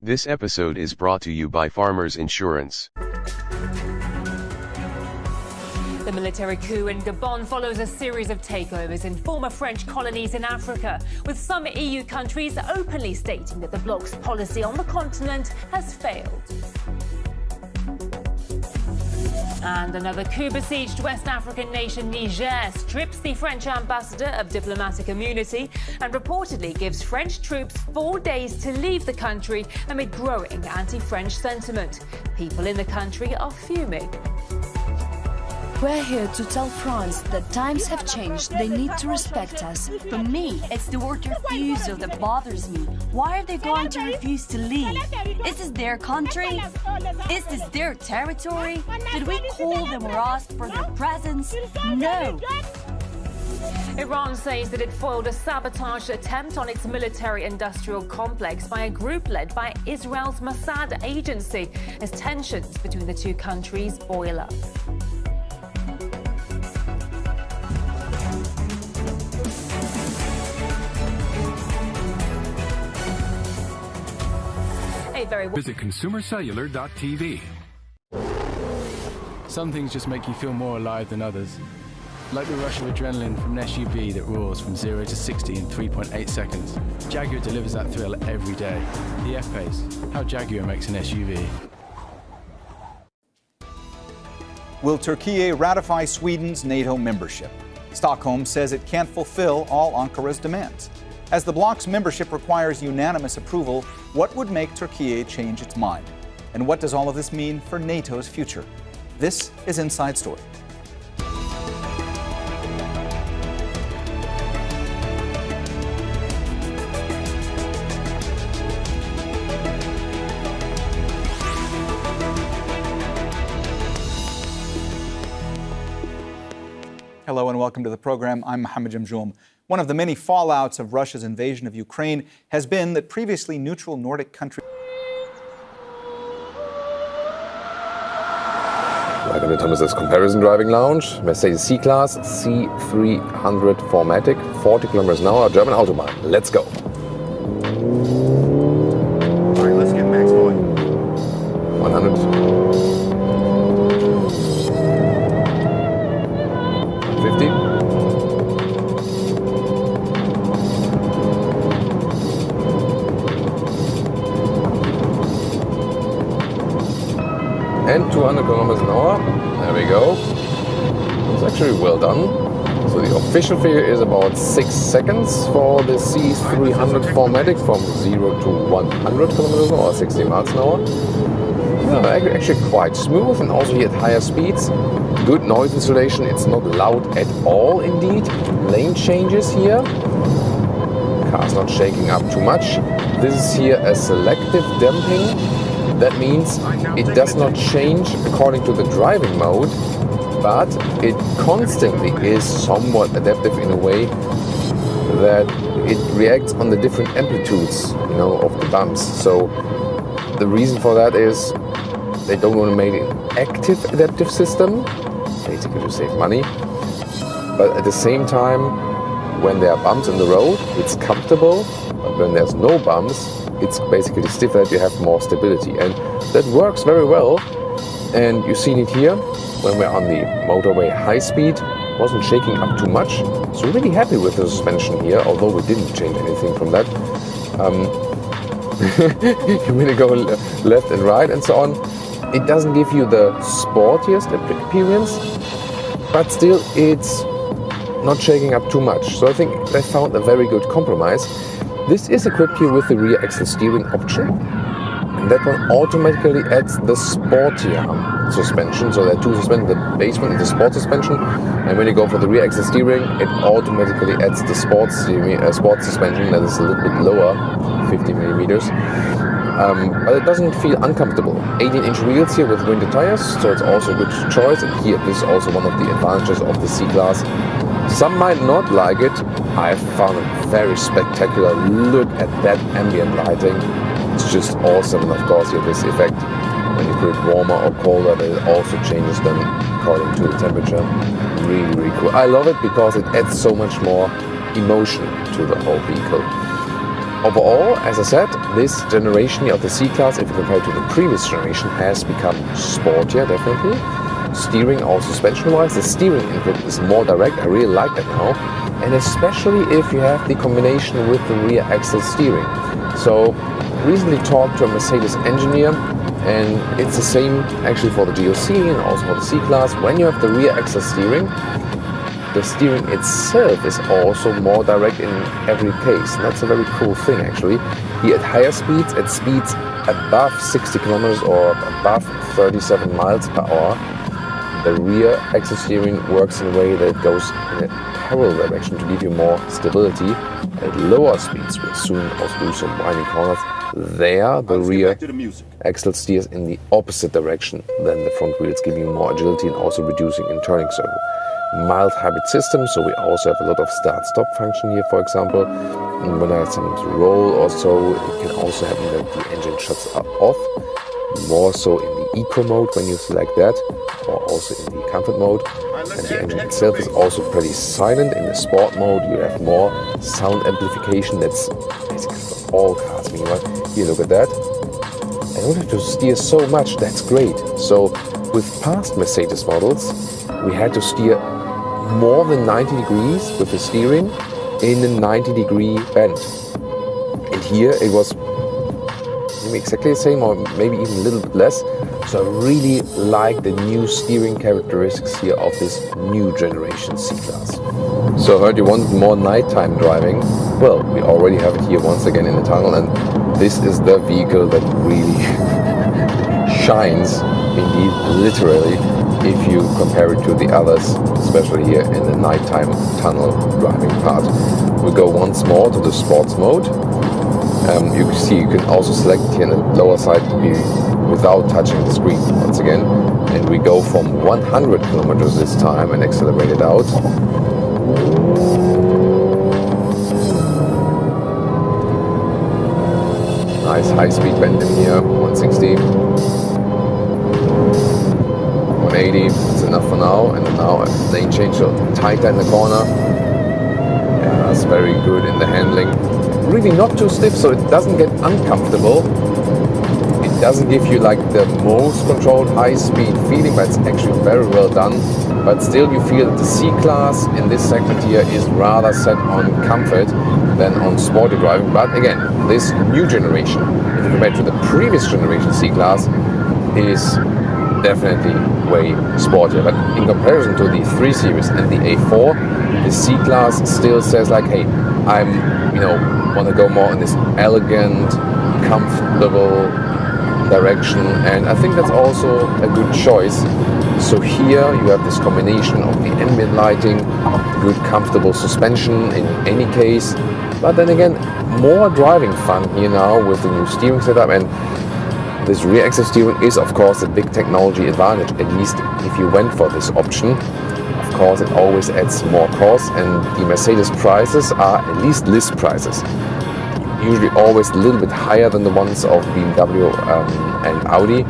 This episode is brought to you by Farmers Insurance. The military coup in Gabon follows a series of takeovers in former French colonies in Africa, with some EU countries openly stating that the bloc's policy on the continent has failed. And another coup-besieged West African nation, Niger, strips the French ambassador of diplomatic immunity and reportedly gives French troops 4 days to leave the country amid growing anti-French sentiment. People in the country are fuming. We're here to tell France that times have changed. They need to respect us. For me, it's the word refusal that bothers me. Why are they going to refuse to leave? Is this their country? Is this their territory? Did we call them or ask for their presence? No. Iran says that it foiled a sabotage attempt on its military-industrial complex by a group led by Israel's Mossad agency as tensions between the two countries boil up. Visit consumercellular.tv. Some things just make you feel more alive than others. Like the rush of adrenaline from an SUV that roars from 0 to 60 in 3.8 seconds. Jaguar delivers that thrill every day. The F-Pace, how Jaguar makes an SUV. Will Turkey ratify Sweden's NATO membership? Stockholm says it can't fulfill all Ankara's demands. As the bloc's membership requires unanimous approval, what would make Turkey change its mind? And what does all of this mean for NATO's future? This is Inside Story. Hello and welcome to the program. I'm Mohammed Jamjoom. One of the many fallouts of Russia's invasion of Ukraine has been that previously neutral Nordic countries. Welcome to Thomas's Comparison Driving Lounge. Mercedes C-Class C300 4MATIC, 40 kilometers an hour, German Autobahn. Let's go. All right, let's get max going. 100. 50. And 200 kilometers an hour. There we go. It's actually well done. So the official figure is about 6 seconds for the C300 4MATIC from 0 to 100 kilometers an hour, 60 miles an hour. Yeah, actually quite smooth, and also here at higher speeds. Good noise insulation. It's not loud at all indeed. Lane changes here. Car's not shaking up too much. This is here a selective damping. That means it does not change according to the driving mode, but it constantly is somewhat adaptive in a way that it reacts on the different amplitudes, of the bumps. So the reason for that is they don't want to make an active adaptive system, basically to save money. But at the same time, when there are bumps in the road, it's comfortable. But when there's no bumps, it's basically stiffer, that you have more stability. And that works very well. And you've seen it here, when we're on the motorway high speed, wasn't shaking up too much. So really happy with the suspension here, although we didn't change anything from that. You really go left and right and so on. It doesn't give you the sportiest appearance, but still it's not shaking up too much. So I think they found a very good compromise. This is equipped here with the rear axle steering option, and that one automatically adds the sportier suspension. So there are two suspensions, the base one and the sport suspension. And when you go for the rear axle steering, it automatically adds the sport suspension that is a little bit lower, 50 millimeters. But it doesn't feel uncomfortable. 18-inch wheels here with winter tires, so it's also a good choice. And here, this is also one of the advantages of the C-Class. Some might not like it. I found it very spectacular. Look at that ambient lighting. It's just awesome. And of course, you have this effect when you put it warmer or colder, that it also changes them according to the temperature. Really, really cool. I love it because it adds so much more emotion to the whole vehicle. overall, as I said, this generation of the C-Class, if you compare to the previous generation, has become sportier, definitely. Steering or suspension-wise, the steering input is more direct. I really like that now. And especially if you have the combination with the rear axle steering. So, recently talked to a Mercedes engineer, and it's the same actually for the GLC and also for the C-Class. When you have the rear axle steering, the steering itself is also more direct in every case. And that's a very cool thing actually. Here at higher speeds, at speeds above 60 kilometers or above 37 miles per hour, the rear axle steering works in a way that it goes in a parallel direction to give you more stability. At lower speeds, we'll soon also do some winding corners. There, the rear axle steers in the opposite direction than the front wheels, giving you more agility and also reducing in turning circle. Mild hybrid system, so we also have a lot of start-stop function here, for example. And when I have something to roll or so, it can also happen that the engine shuts off. More so in the eco mode when you select that, or also in the comfort mode. And the engine itself is also pretty silent. In the sport mode you have more sound amplification. That's basically for all cars. Meanwhile, here, look at that. I don't have to steer so much, that's great. So with past Mercedes models, we had to steer more than 90 degrees with the steering in a 90-degree bend. And here it was maybe exactly the same or maybe even a little bit less. So I really like the new steering characteristics here of this new generation C-Class. So I heard you wanted more nighttime driving. Well, we already have it here once again in the tunnel, and this is the vehicle that really shines, indeed, literally, if you compare it to the others, especially here in the nighttime tunnel driving part. We go once more to the sports mode. You can see you can also select here on the lower side without touching the screen once again, and we go from 100 kilometers this time and accelerate it out. Nice high-speed bend in here, 160, 180, it's enough for now. And then now lane change, so tighter in the corner. Yeah, that's very good in the handling. Really not too stiff, so it doesn't get uncomfortable. It doesn't give you like the most controlled high-speed feeling, but it's actually very well done. But still you feel that the C-Class in this segment here is rather set on comfort than on sporty driving. But again, this new generation, if you compare to the previous generation C-Class, is definitely way sportier. But in comparison to the 3 Series and the A4, the C-Class still says like, hey, I'm, want to go more in this elegant, comfortable direction, and I think that's also a good choice. So here you have this combination of the ambient lighting, good comfortable suspension in any case, but then again more driving fun here now with the new steering setup. And this rear axle steering is of course a big technology advantage, at least if you went for this option. Of course it always adds more cost, and the Mercedes prices are at least list prices, usually always a little bit higher than the ones of BMW and Audi.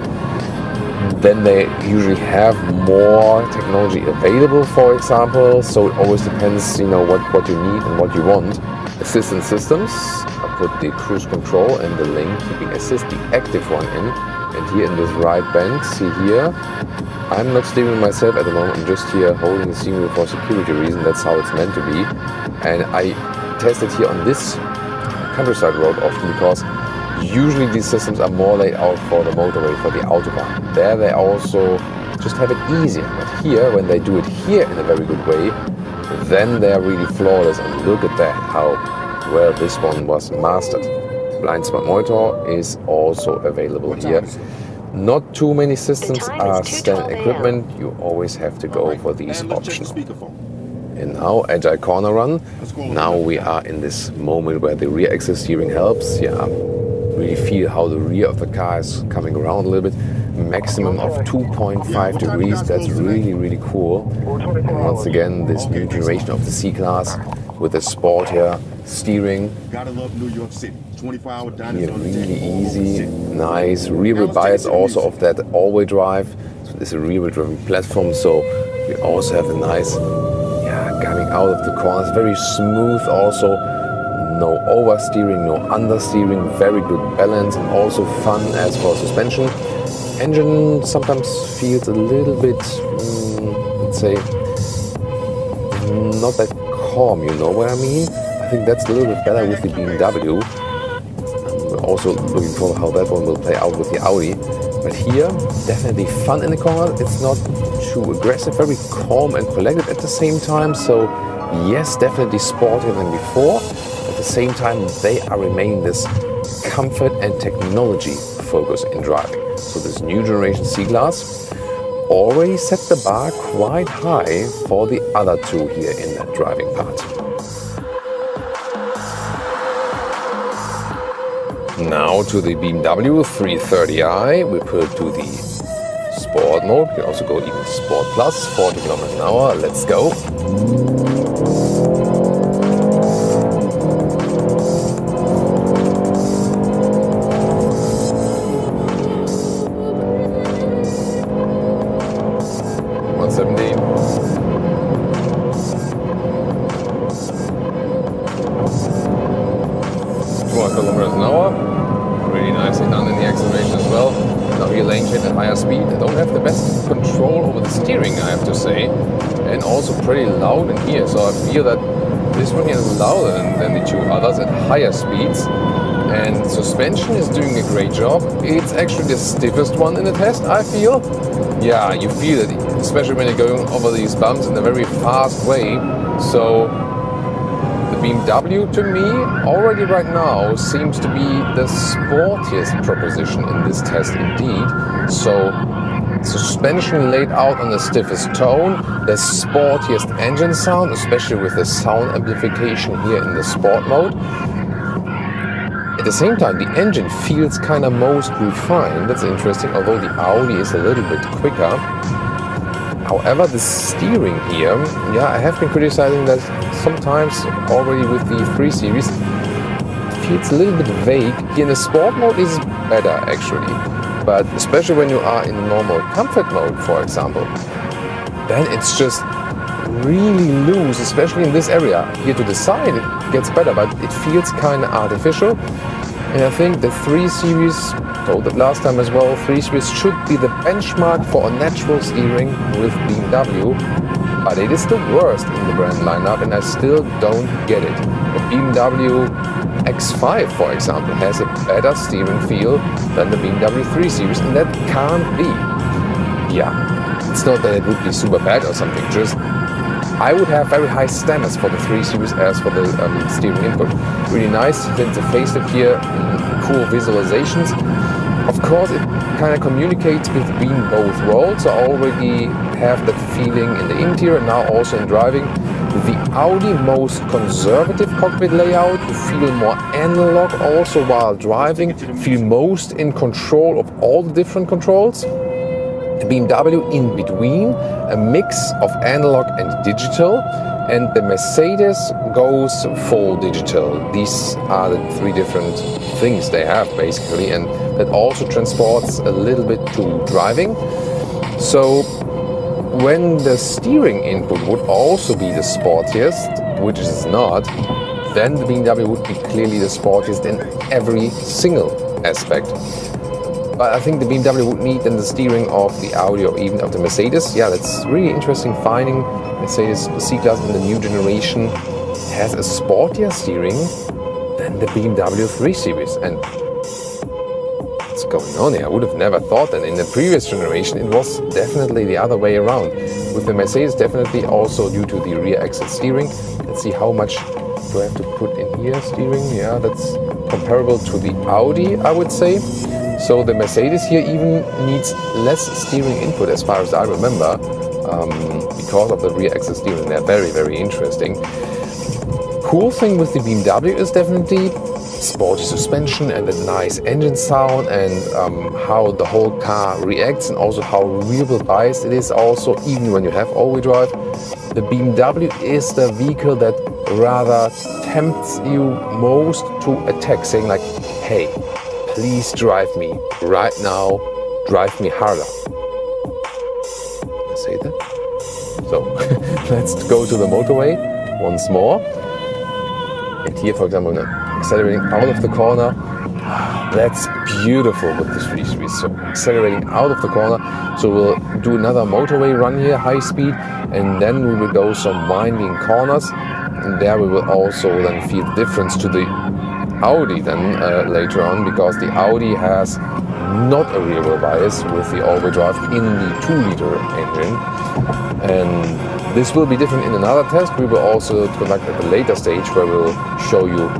Then they usually have more technology available, for example, so it always depends, what you need and what you want. Assistant systems, I put the cruise control and the lane keeping assist, the active one in, and here in this right bend, see here, I'm not steering myself at the moment, I'm just here holding the steering wheel for security reason, that's how it's meant to be. And I tested here on this countryside road often, because usually these systems are more laid out for the motorway, for the autobahn. There they also just have it easier, but here, when they do it here in a very good way, then they're really flawless. And look at that, how well this one was mastered. Blind Spot Monitor is also available here. Not too many systems are standard equipment, you always have to go for these options. And now, Agile Corner Run. Now we are in this moment where the rear axle steering helps. Yeah, really feel how the rear of the car is coming around a little bit. Maximum of 2.5 degrees, that's really, really cool. And once again, this new generation of the C-Class with the sportier steering. Gotta love New York City. 24-hour here, really easy, nice. Rear-wheel bias also of that all-wheel drive. So this is a rear-wheel driven platform, so we also have a nice coming out of the corners, very smooth also, no oversteering, no understeering, very good balance, and also fun as for suspension. Engine sometimes feels a little bit, let's say, not that calm, you know what I mean? I think that's a little bit better with the BMW. I'm also looking forward how that one will play out with the Audi. But here, definitely fun in the corner. It's not too aggressive, very calm and collected at the same time. So yes, definitely sportier than before. At the same time, they are remaining this comfort and technology focus in driving. So this new generation C-Class already set the bar quite high for the other two here in that driving part. Now to the BMW 330i, we put to the sport mode. You can also go even Sport Plus, 40 kilometers an hour. Let's go. Kilometers an hour. Really nicely done in the acceleration as well. Now here lane change at higher speed. I don't have the best control over the steering, I have to say. And also pretty loud in here. So I feel that this one here is louder than the two others at higher speeds. And suspension is doing a great job. It's actually the stiffest one in the test, I feel. Yeah, you feel it, especially when you're going over these bumps in a very fast way. So the BMW, to me, already right now, seems to be the sportiest proposition in this test indeed. So, suspension laid out on the stiffest tone, the sportiest engine sound, especially with the sound amplification here in the sport mode. At the same time, the engine feels kind of most refined. That's interesting, although the Audi is a little bit quicker. However, the steering here, yeah, I have been criticizing that sometimes already with the 3 Series. It feels a little bit vague. Here in the sport mode is better actually, but especially when you are in the normal comfort mode, for example, then it's just really loose, especially in this area. Here to the side it gets better, but it feels kind of artificial. And I think the 3 Series, told it last time as well, 3 Series should be the benchmark for a natural steering with BMW, but it is the worst in the brand lineup and I still don't get it. The BMW X5, for example, has a better steering feel than the BMW 3 Series, and that can't be. Yeah, it's not that it would be super bad or something, just I would have very high standards for the 3 Series as for the steering input. Really nice, then the facelift here, cool visualizations. Of course, it kind of communicates between both worlds. I already have that feeling in the interior, and now also in driving. The Audi most conservative cockpit layout, you feel more analog also while driving, feel most in control of all the different controls. The BMW in between, a mix of analog and digital, and the Mercedes goes full digital. These are the 3 different things they have basically, and that also transports a little bit to driving. So when the steering input would also be the sportiest, which it is not, then the BMW would be clearly the sportiest in every single aspect. But I think the BMW would need then the steering of the Audi or even of the Mercedes. Yeah, that's really interesting finding Mercedes C-Class in the new generation has a sportier steering than the BMW 3 Series. And what's going on here? I would have never thought that in the previous generation it was definitely the other way around. With the Mercedes, definitely also due to the rear axle steering. Let's see how much do I have to put in here steering. Yeah, that's comparable to the Audi, I would say. So the Mercedes here even needs less steering input as far as I remember, because of the rear axle steering. They're very, very interesting. Cool thing with the BMW is definitely sporty suspension and the nice engine sound, and how the whole car reacts, and also how rear-wheel biased it is also, even when you have all-wheel drive. The BMW is the vehicle that rather tempts you most to attack, saying like, hey, please drive me right now, drive me harder. Can I say that? So let's go to the motorway once more. And here, for example, accelerating out of the corner. That's beautiful with the 3 Series. So accelerating out of the corner. So we'll do another motorway run here, high speed, and then we will go some winding corners. And there we will also then feel the difference to the Audi then later on, because the Audi has not a rear wheel bias with the all-wheel drive in the 2-liter engine. And this will be different in another test. We will also conduct at a later stage where we'll show you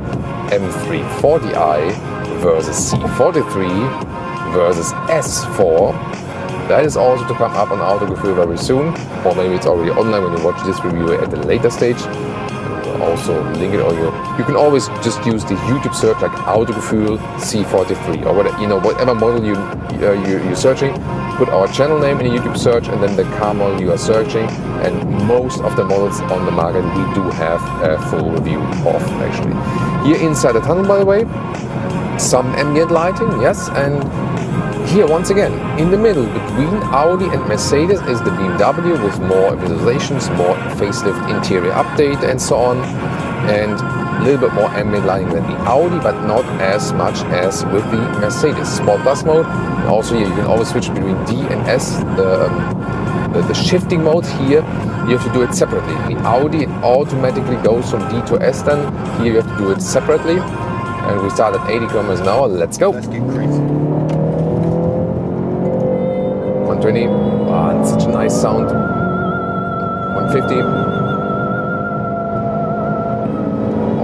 M340i versus C43 versus S4. That is also to come up on Autogefühl very soon, or maybe it's already online when you watch this review at a later stage. We'll also link it, or you can always just use the YouTube search like Autogefühl C43 or whatever, you know, whatever model you're searching. Put our channel name in the YouTube search and then the car model you are searching, and most of the models on the market we do have a full review of actually. Here inside the tunnel, by the way, some ambient lighting, yes, and here once again in the middle between Audi and Mercedes is the BMW with more visualizations, more facelift interior update and so on, and a little bit more ambient lighting than the Audi, but not as much as with the Mercedes. Sport Plus mode, and also here you can always switch between D and S, the shifting mode. Here you have to do it separately. In the Audi it automatically goes from D to S, then here you have to do it separately. And we start at 80 kilometers an hour. Let's go. Let's get crazy. 120. Ah, that's such a nice sound. 150.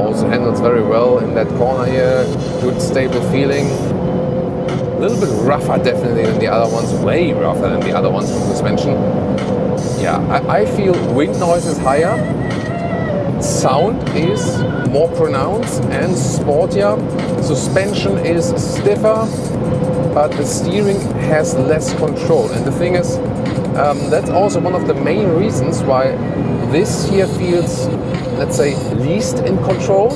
Also handles very well in that corner here. Good stable feeling. A little bit rougher definitely than the other ones. Way rougher than the other ones from suspension. Yeah, I feel wind noise is higher. Sound is more pronounced and sportier. Suspension is stiffer, but the steering has less control. And the thing is, that's also one of the main reasons why this here feels, let's say, least in control.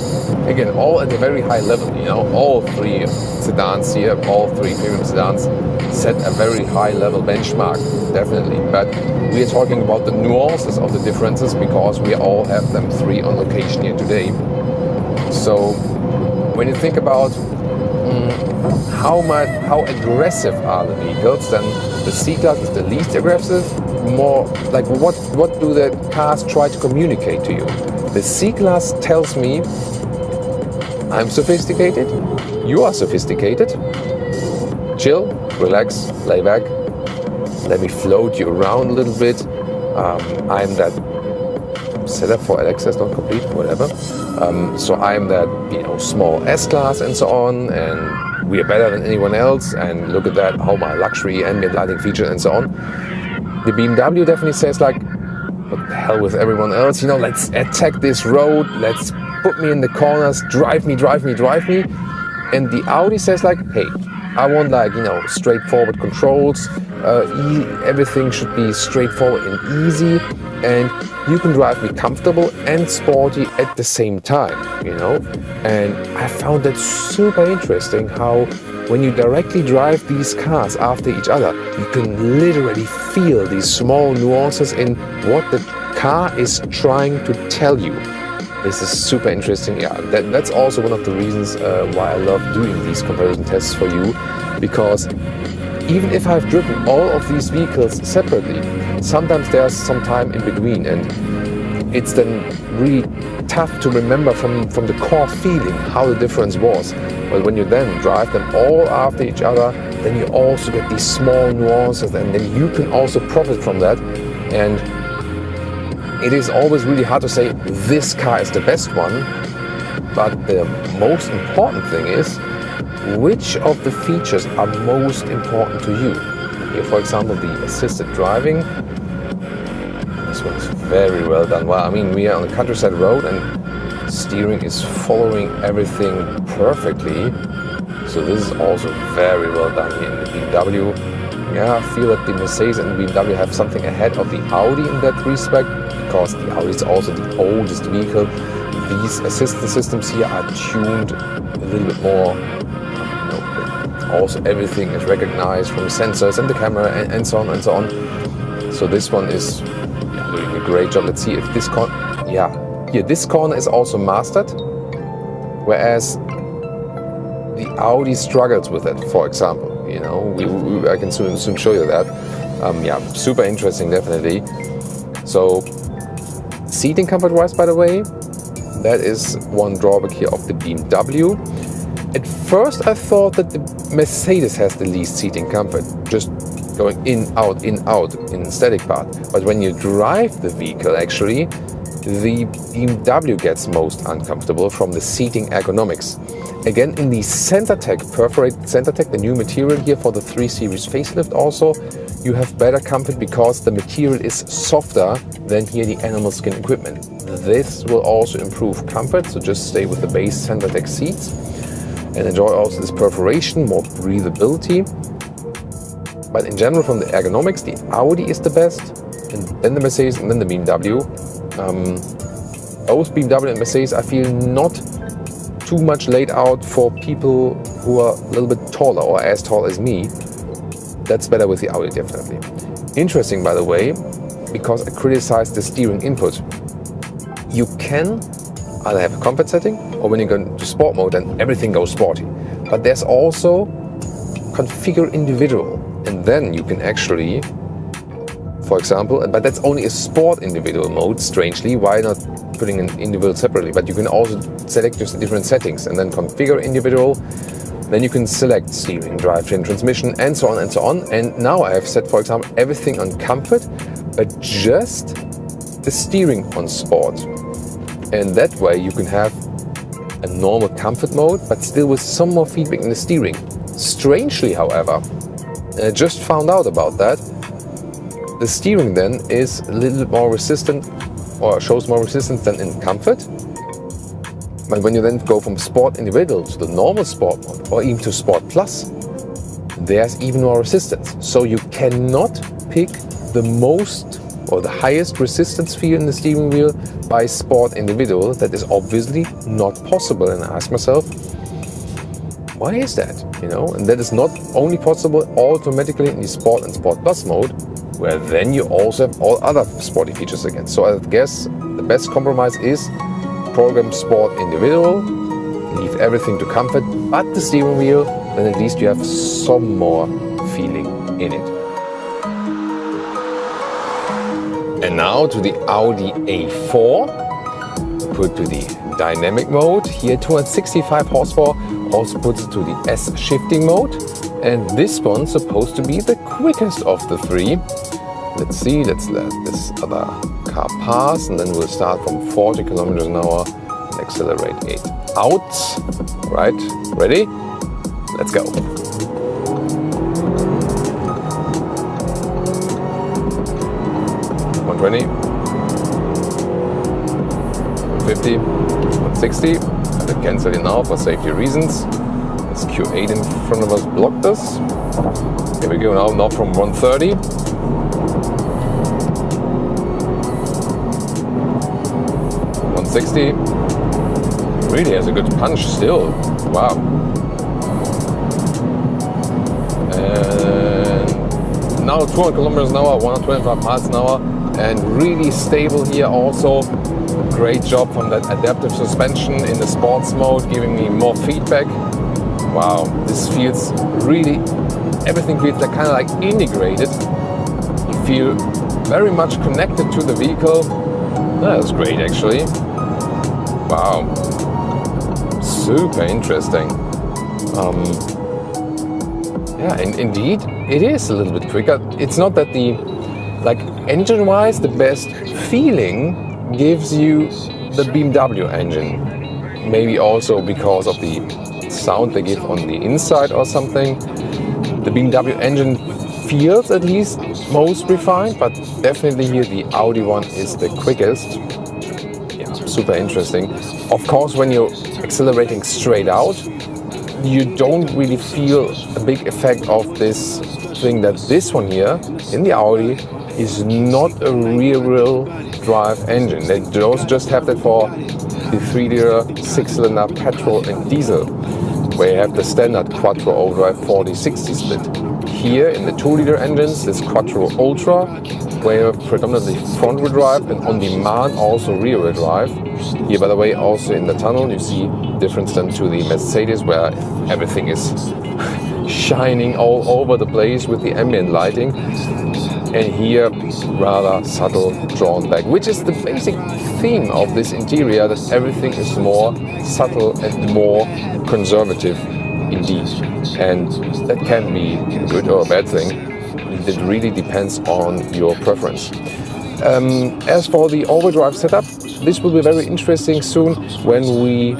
Again, all at a very high level, you know, all 3 sedans here, all 3 premium sedans set a very high level benchmark, definitely. But we are talking about the nuances of the differences because we all have them 3 on location here today. So when you think about how aggressive are the vehicles, then the C-Class is the least aggressive. More like what do the cars try to communicate to you? The C-Class tells me I'm sophisticated, you are sophisticated, chill, relax, lay back, let me float you around a little bit. I'm that setup for Alexa is not complete, whatever. So I'm that, you know, small S-Class and so on, and we are better than anyone else, and look at that, how my luxury ambient lighting feature and so on. The BMW definitely says like, what the hell with everyone else, you know, let's attack this road, let's put me in the corners, drive me. And the Audi says like, hey, I want like, you know, straightforward controls, everything should be straightforward and easy, and you can drive me comfortable and sporty at the same time, you know. And I found that super interesting how when you directly drive these cars after each other, you can literally feel these small nuances in what the car is trying to tell you. This is super interesting. Yeah, that's also one of the reasons why I love doing these comparison tests for you, because even if I've driven all of these vehicles separately, sometimes there's some time in between, and it's then really tough to remember from the core feeling how the difference was. But when you then drive them all after each other, then you also get these small nuances, and then you can also profit from that. And it is always really hard to say this car is the best one, but the most important thing is which of the features are most important to you. Here, for example, the assisted driving. This one is very well done. Well, I mean, we are on a countryside road and steering is following everything perfectly. So this is also very well done here in the BMW. Yeah, I feel that the Mercedes and the BMW have something ahead of the Audi in that respect, because the Audi is also the oldest vehicle. These assistance systems here are tuned a little bit more. Also, everything is recognized from the sensors and the camera and so on and so on. So this one is doing a great job. Let's see if this corner, yeah, here this corner is also mastered. whereas the Audi struggles with it, for example. You know, I can soon show you that. Yeah, super interesting, definitely. So, seating comfort-wise, by the way, that is one drawback here of the BMW. At first, I thought that the Mercedes has the least seating comfort, just going in, out in static part. But when you drive the vehicle, actually, the BMW gets most uncomfortable from the seating ergonomics. Again, in the CenterTech, perforated CenterTech, the new material here for the 3 Series facelift also, you have better comfort because the material is softer than here the animal skin equipment. This will also improve comfort, so just stay with the base CenterTech seats and enjoy also this perforation, more breathability. But in general, from the ergonomics, the Audi is the best, and then the Mercedes, and then the BMW. Both BMW and Mercedes, I feel, not too much laid out for people who are a little bit taller or as tall as me. That's better with the Audi, definitely. Interesting, by the way, because I criticized the steering input. You can either have a comfort setting, or when you go into sport mode, then everything goes sporty. But there's also configure individual, and then you can actually, for example, but that's only a sport individual mode, strangely. Why not putting an individual separately? But you can also select just the different settings and then configure individual. Then you can select steering, drivetrain, transmission, and so on and so on. And now I have set, for example, everything on comfort, but just the steering on sport. And that way you can have a normal comfort mode, but still with some more feedback in the steering. Strangely, however, I just found out about that, the steering then is a little bit more resistant, or shows more resistance than in comfort. But when you then go from sport individual to the normal sport mode, or even to sport plus, there's even more resistance. So you cannot pick the most or the highest resistance feel in the steering wheel by sport individual. That is obviously not possible. And I ask myself, why is that? You know, and that is not only possible automatically in the sport and sport plus mode, where then you also have all other sporty features again. So I guess the best compromise is program sport individual, leave everything to comfort, but the steering wheel, then at least you have some more feeling in it. And now to the Audi A4, put to the dynamic mode. Here 265 horsepower, also puts it to the S shifting mode. And this one's supposed to be the quickest of the 3. Let's see, let's let this other car pass, and then we'll start from 40 kilometers an hour and accelerate it out. Right, ready? Let's go. 120, 150, 160. I have to cancel it now for safety reasons. This Q8 in front of us blocked us. Here we go now from 130. 160. Really has a good punch still. Wow. And now 200 kilometers an hour, 125 miles an hour, and really stable here also. Great job from that adaptive suspension in the sports mode, giving me more feedback. Wow, this feels really, everything feels like kind of like integrated. You feel very much connected to the vehicle. That's great, actually. Wow, super interesting. Yeah, indeed, it is a little bit quicker. It's not that the, like engine-wise, the best feeling gives you the BMW engine. Maybe also because of the sound they give on the inside or something. The BMW engine feels at least most refined, but definitely here the Audi one is the quickest. Yeah, super interesting. Of course, when you're accelerating straight out, you don't really feel a big effect of this thing that this one here in the Audi is not a rear-wheel drive engine. They just have that for the 3-liter 6-cylinder petrol and diesel, where you have the standard Quattro overdrive 40-60 split. Here in the 2-liter engines, this Quattro Ultra where predominantly front-wheel drive and on demand also rear-wheel drive. Here, by the way, also in the tunnel, you see difference then to the Mercedes, where everything is shining all over the place with the ambient lighting. And here, rather subtle, drawn back, which is the basic theme of this interior, that everything is more subtle and more conservative indeed. And that can be a good or a bad thing. It really depends on your preference. As for the all-wheel drive setup, this will be very interesting soon when we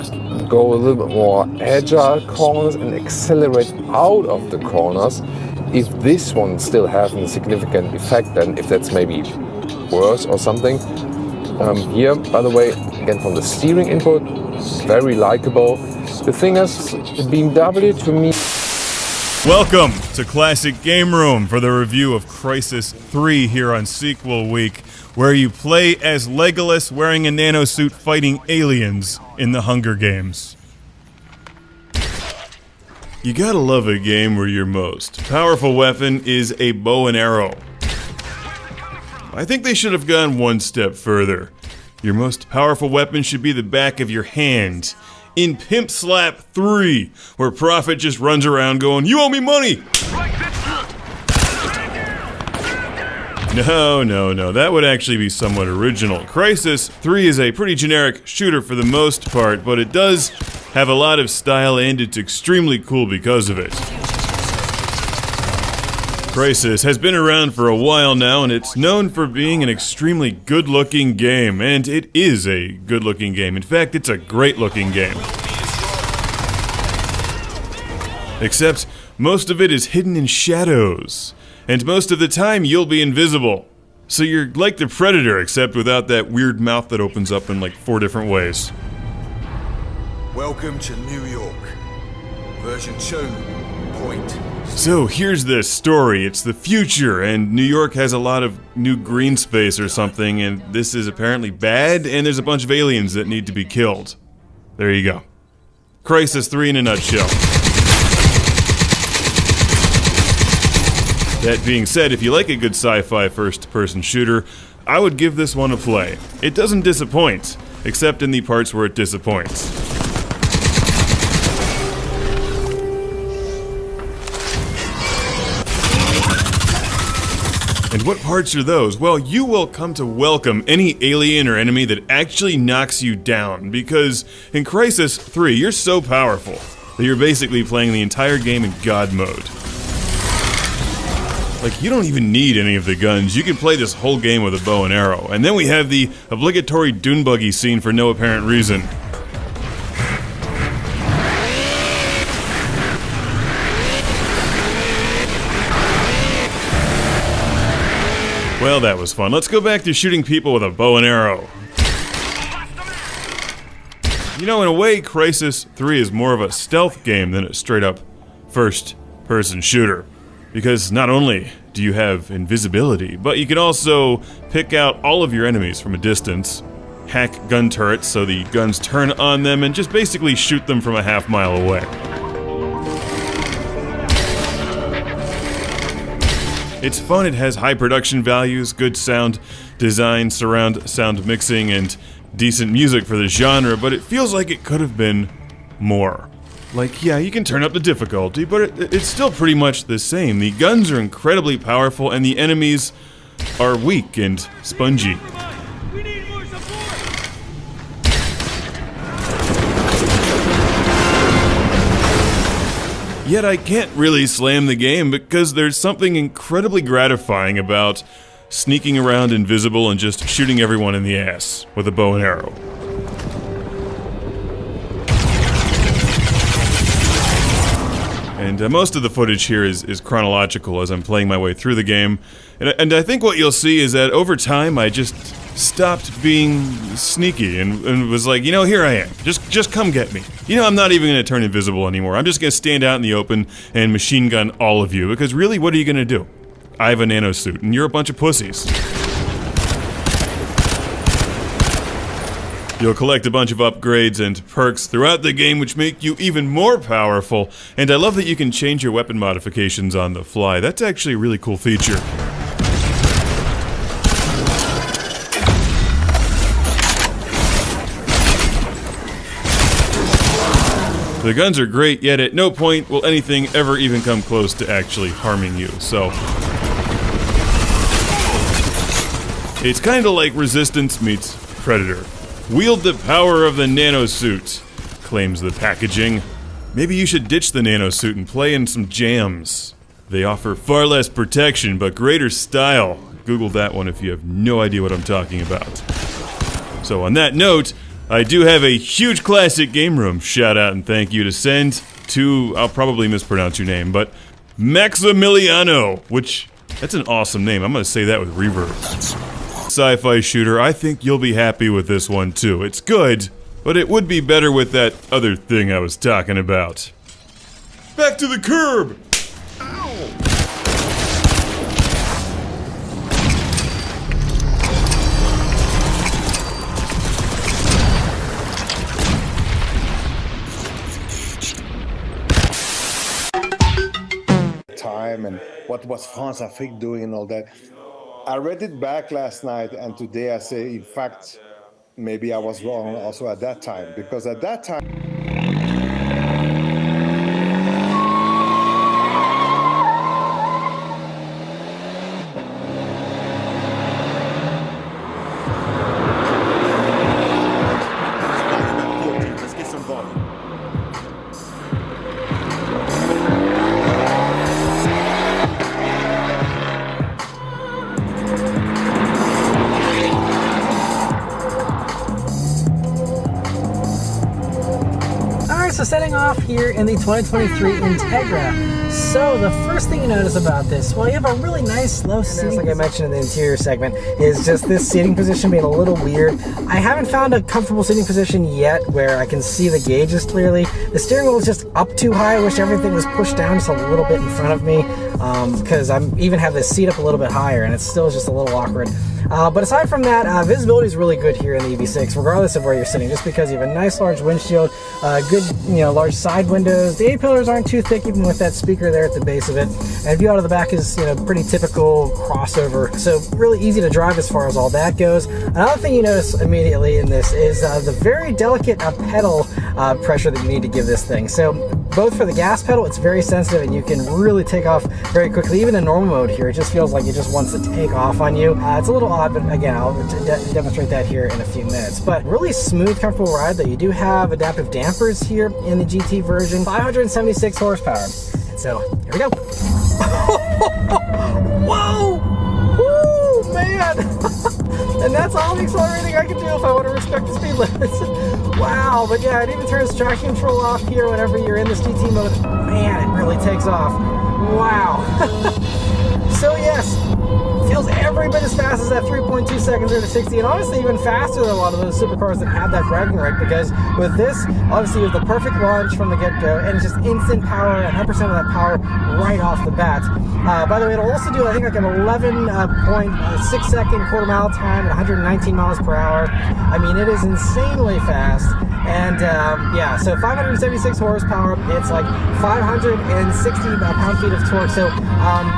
go a little bit more agile corners and accelerate out of the corners. If this one still has a significant effect, then if that's maybe worse or something. Here, by the way, again from the steering input, very likable. The thing is, BMW to me... Welcome to Classic Game Room for the review of Crysis 3 here on Sequel Week, where you play as Legolas wearing a nanosuit fighting aliens in the Hunger Games. You gotta love a game where your most powerful weapon is a bow and arrow. I think they should have gone one step further. Your most powerful weapon should be the back of your hand. In Pimp Slap 3, where Prophet just runs around going, "You owe me money!" No, that would actually be somewhat original. Crysis 3 is a pretty generic shooter for the most part, but it does have a lot of style and it's extremely cool because of it. Crysis has been around for a while now, and it's known for being an extremely good-looking game, and it is a good-looking game. In fact, it's a great-looking game. Except, most of it is hidden in shadows, and most of the time you'll be invisible. So you're like the Predator, except without that weird mouth that opens up in like 4 different ways. Welcome to New York, version 2.0. So here's the story. It's the future, and New York has a lot of new green space or something, and this is apparently bad, and there's a bunch of aliens that need to be killed. There you go. Crysis 3 in a nutshell. That being said, if you like a good sci-fi first-person shooter, I would give this one a play. It doesn't disappoint, except in the parts where it disappoints. And what parts are those? Well, you will come to welcome any alien or enemy that actually knocks you down, because in Crysis 3, you're so powerful that you're basically playing the entire game in God mode. Like, you don't even need any of the guns. You can play this whole game with a bow and arrow. And then we have the obligatory dune buggy scene for no apparent reason. Well, that was fun. Let's go back to shooting people with a bow and arrow. You know, in a way, Crysis 3 is more of a stealth game than a straight-up first-person shooter. Because not only do you have invisibility, but you can also pick out all of your enemies from a distance, hack gun turrets so the guns turn on them, and just basically shoot them from a half-mile away. It's fun, it has high production values, good sound design, surround sound mixing, and decent music for the genre, but it feels like it could have been more. Like, yeah, you can turn up the difficulty, but it's still pretty much the same. The guns are incredibly powerful, and the enemies are weak and spongy. We need more support! Yet I can't really slam the game because there's something incredibly gratifying about sneaking around invisible and just shooting everyone in the ass with a bow and arrow. And most of the footage here is chronological as I'm playing my way through the game. And I think what you'll see is that over time I just stopped being sneaky and was like, you know, here I am. Just come get me. You know, I'm not even going to turn invisible anymore. I'm just going to stand out in the open and machine gun all of you. Because really, what are you going to do? I have a nanosuit and you're a bunch of pussies. You'll collect a bunch of upgrades and perks throughout the game which make you even more powerful, and I love that you can change your weapon modifications on the fly. That's actually a really cool feature. The guns are great, yet at no point will anything ever even come close to actually harming you, so... It's kinda like Resistance meets Predator. Wield the power of the nanosuit, claims the packaging. Maybe you should ditch the nanosuit and play in some jams. They offer far less protection, but greater style. Google that one if you have no idea what I'm talking about. So on that note, I do have a huge classic game room shout out and thank you to send to, I'll probably mispronounce your name, but Maximiliano, which, that's an awesome name. I'm gonna say that with reverb. Sci-fi shooter, I think you'll be happy with this one too. It's good, but it would be better with that other thing I was talking about. Back to the curb! Time and what was France Afrique doing and all that. I read it back last night, and today I say, in fact, maybe I was wrong also at that time, because at that time... Let's get some volume. So setting off here in the 2023 Integra. So the first thing you notice about this, well, you have a really nice low seating, like I mentioned in the interior segment, is just this seating position being a little weird. I haven't found a comfortable seating position yet where I can see the gauges clearly. The steering wheel is just up too high. I wish everything was pushed down just a little bit in front of me, because I even have this seat up a little bit higher and it's still just a little awkward. But aside from that, visibility is really good here in the EV6, regardless of where you're sitting, just because you have a nice large windshield, good, large side windows. The A-pillars aren't too thick, even with that speaker there at the base of it. And view out of the back is, pretty typical crossover. So really easy to drive as far as all that goes. Another thing you notice immediately in this is the very delicate pedal pressure that you need to give this thing. So both for the gas pedal, it's very sensitive and you can really take off very quickly. Even in normal mode here, it just feels like it just wants to take off on you. It's a little odd, but again, I'll demonstrate that here in a few minutes. But really smooth, comfortable ride, though. You do have adaptive dampers here in the GT version. 576 horsepower. So here we go. Whoa! Woo, man! And that's all the accelerating I can do if I want to respect the speed limits. Wow, but yeah, it even turns traction control off here whenever you're in this GT mode. Man, it really takes off. Wow. So yes, feels every bit as fast as that 3.2 seconds into 60, and honestly even faster than a lot of those supercars that have that bragging right, because with this, obviously you have the perfect launch from the get-go, and it's just instant power, 100% of that power right off the bat. By the way, it'll also do, I think, like an 11.6 second quarter mile time at 119 miles per hour. I mean, it is insanely fast. And yeah, so 576 horsepower, it's like 560 pound-feet of torque, so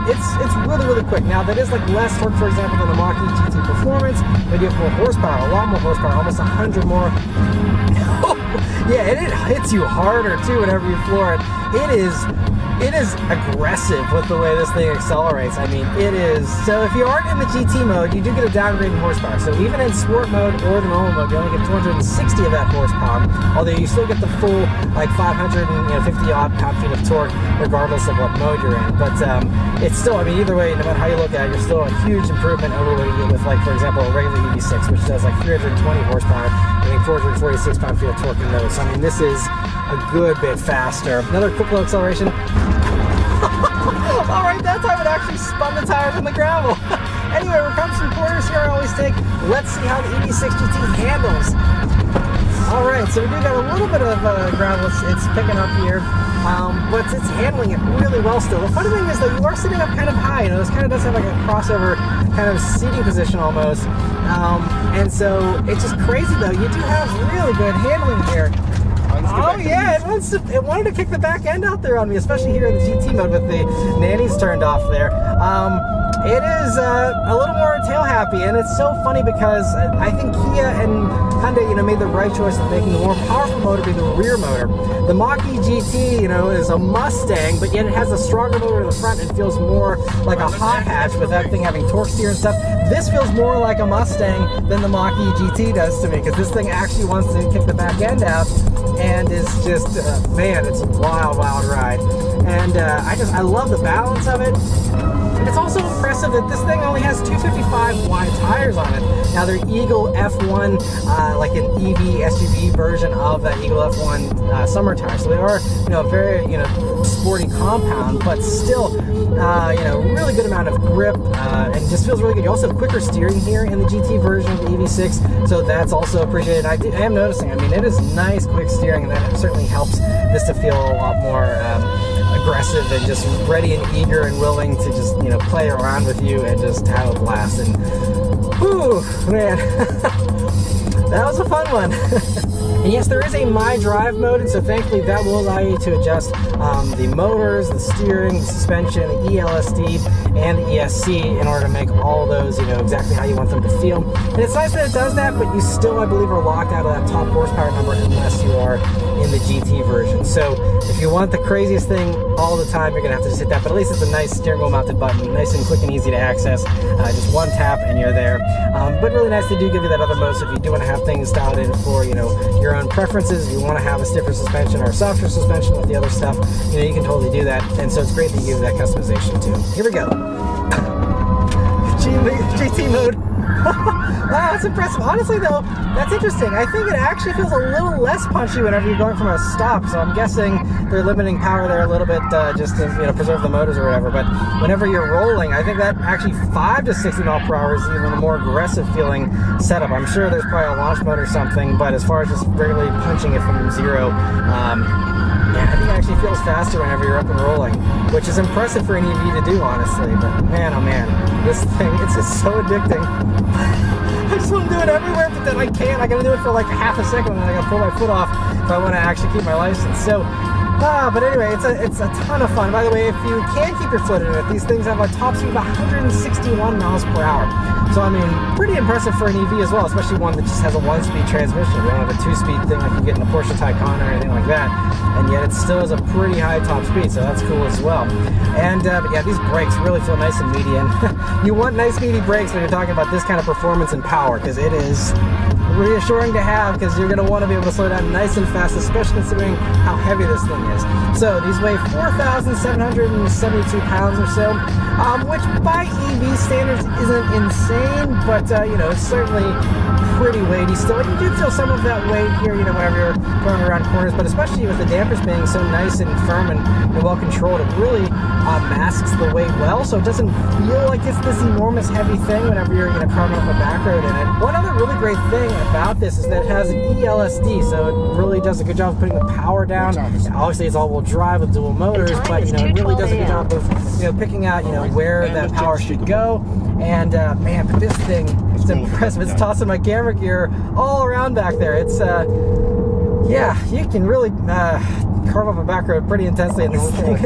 it's really, really quick. Now, that is like less torque, for example, than the Mach-E GT Performance, but you have more horsepower, a lot more horsepower, almost 100 more. Yeah, and it hits you harder, too, whenever you floor it. It is aggressive with the way this thing accelerates. I mean, it is. So if you aren't in the GT mode, you do get a downgrade in horsepower. So even in sport mode or the normal mode, you only get 260 of that horsepower, although you still get the full like 550 odd pound-feet of torque, regardless of what mode you're in. But it's still, I mean, either way, no matter how you look at it, you're still a huge improvement over what you get with, like, for example, a regular EV6, which does like 320 horsepower, I think 446 pound-feet of torque in those. So I mean, this is a good bit faster. Another quick little acceleration. Alright, that time it actually spun the tires on the gravel. Anyway, we're coming some corners here I always take. Let's see how the EV6 GT handles. Alright, so we do got a little bit of gravel it's picking up here, but it's handling it really well still. The funny thing is that you are sitting up kind of high, this kind of does have like a crossover kind of seating position almost, and so it's just crazy though. You do have really good handling here. Oh yeah, it wanted to kick the back end out there on me, especially here in the GT mode with the nannies turned off there. It is a little more tail happy, and it's so funny because I think Kia and Hyundai, made the right choice of making the more powerful motor be the rear motor. The Mach-E GT, is a Mustang, but yet it has a stronger motor in the front and feels more like a hot hatch with that thing having torque steer and stuff. This feels more like a Mustang than the Mach-E GT does to me, because this thing actually wants to kick the back end out and is just, man, it's a wild, wild ride. And I love the balance of it. It's also impressive that this thing only has 255 wide tires on it. Now they're Eagle F1, like an EV SUV version of that Eagle F1 summer tire. So they are, very, sporty compound, but still, really good amount of grip, and just feels really good. You also have quicker steering here in the GT version of the EV6, so that's also appreciated. I am noticing, it is nice quick steering, and that certainly helps this to feel a lot more aggressive and just ready and eager and willing to just play around with you and just have a blast. And whew, man, that was a fun one. And yes, there is a My Drive mode, and so thankfully that will allow you to adjust the motors, the steering, the suspension, the ELSD, and the ESC in order to make all those, exactly how you want them to feel. And it's nice that it does that, but you still, I believe, are locked out of that top horsepower number unless you are in the GT version. So if you want the craziest thing all the time, you're going to have to just hit that, but at least it's a nice steering wheel mounted button, nice and quick and easy to access. Just one tap and you're there. But really nice, they do give you that other mode, so if you do want to have things dialed in for, your own preferences, if you want to have a stiffer suspension or a softer suspension with the other stuff, you can totally do that. And so it's great that you give that customization too. Here we go. GT mode. Wow, that's impressive. Honestly though, that's interesting. I think it actually feels a little less punchy whenever you're going from a stop, so I'm guessing they're limiting power there a little bit just to preserve the motors or whatever. But whenever you're rolling, I think that actually 5 to 60 miles per hour is even a more aggressive feeling setup. I'm sure there's probably a launch mode or something, but as far as just regularly punching it from zero, yeah, I think it actually feels faster whenever you're up and rolling, which is impressive for an EV to do, honestly. But man, oh man, this thing, it's just so addicting. I just want to do it everywhere, but then I can't. I gotta do it for like half a second, and then I gotta pull my foot off if I want to actually keep my license. So, but anyway, it's a ton of fun. By the way, if you can keep your foot in it, these things have a top speed of 161 miles per hour. So I mean, pretty impressive for an EV as well, especially one that just has a 1-speed transmission. We don't have a 2-speed thing like you get in a Porsche Taycan or anything like that, and yet it still has a pretty high top speed, so that's cool as well. And but yeah, these brakes really feel nice and meaty, and you want nice meaty brakes when you're talking about this kind of performance and power, because it is reassuring to have, because you're going to want to be able to slow down nice and fast, especially considering how heavy this thing is. So these weigh 4,772 pounds or so, which by EV standards isn't insane, but it's certainly pretty weighty still. And you do feel some of that weight here, whenever you're going around corners, but especially with the dampers being so nice and firm and well controlled, it really masks the weight well, so it doesn't feel like it's this enormous heavy thing whenever you're carving up a back road in it. One other really great thing about this is that it has an ELSD, so it really does a good job of putting the power down. Obviously it's all-wheel drive with dual motors, but it really does a good job of picking out where that power should go. And man, but this thing, it's impressive. It's tossing my camera gear all around back there. It's yeah, you can really carve up a back road pretty intensely in this thing.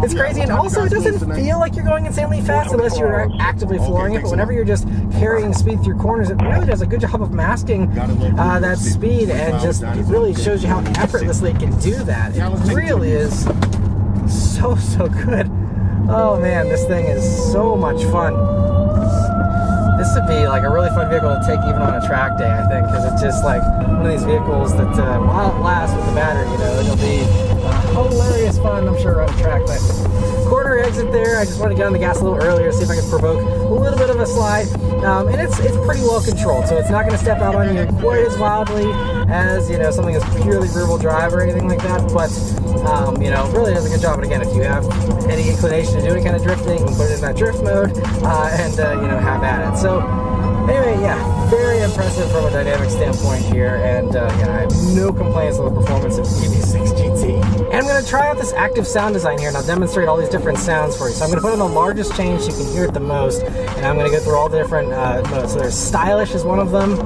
It's crazy, and also it doesn't feel like you're going insanely fast unless you're actively flooring it, but whenever you're just carrying speed through corners, it really does a good job of masking that speed, and just it really shows you how effortlessly it can do that. It really is so good. Oh man, this thing is so much fun. This would be like a really fun vehicle to take even on a track day, I think, because it's just like one of these vehicles that while it lasts with the battery, it'll be hilarious fun, I'm sure, on a track. But corner exit there, I just want to get on the gas a little earlier, see if I can provoke a little bit of a slide. And it's pretty well controlled, so it's not going to step out on you quite as wildly as something that's purely rear-wheel drive or anything like that. But really does a good job. And again, if you have any inclination to do any kind of drifting, you can put it in that drift mode and have at it. So anyway, yeah, very impressive from a dynamic standpoint here, and I have no complaints on the performance of EV6 GT. And I'm going to try out this active sound design here, and I'll demonstrate all these different sounds for you. So I'm going to put on the largest change so you can hear it the most, and I'm going to go through all the different modes. So there's stylish is one of them.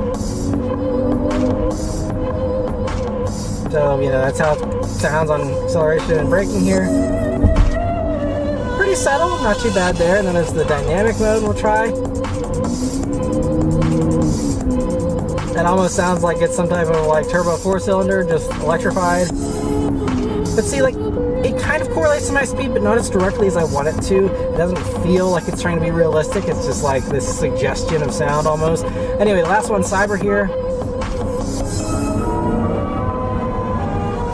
So, that's how it sounds on acceleration and braking here. Pretty subtle, not too bad there. And then there's the dynamic mode we'll try. It almost sounds like it's some type of like turbo 4-cylinder, just electrified. But see, like, it kind of correlates to my speed, but not as directly as I want it to. It doesn't feel like it's trying to be realistic. It's just like this suggestion of sound almost. Anyway, the last one, Cyber here.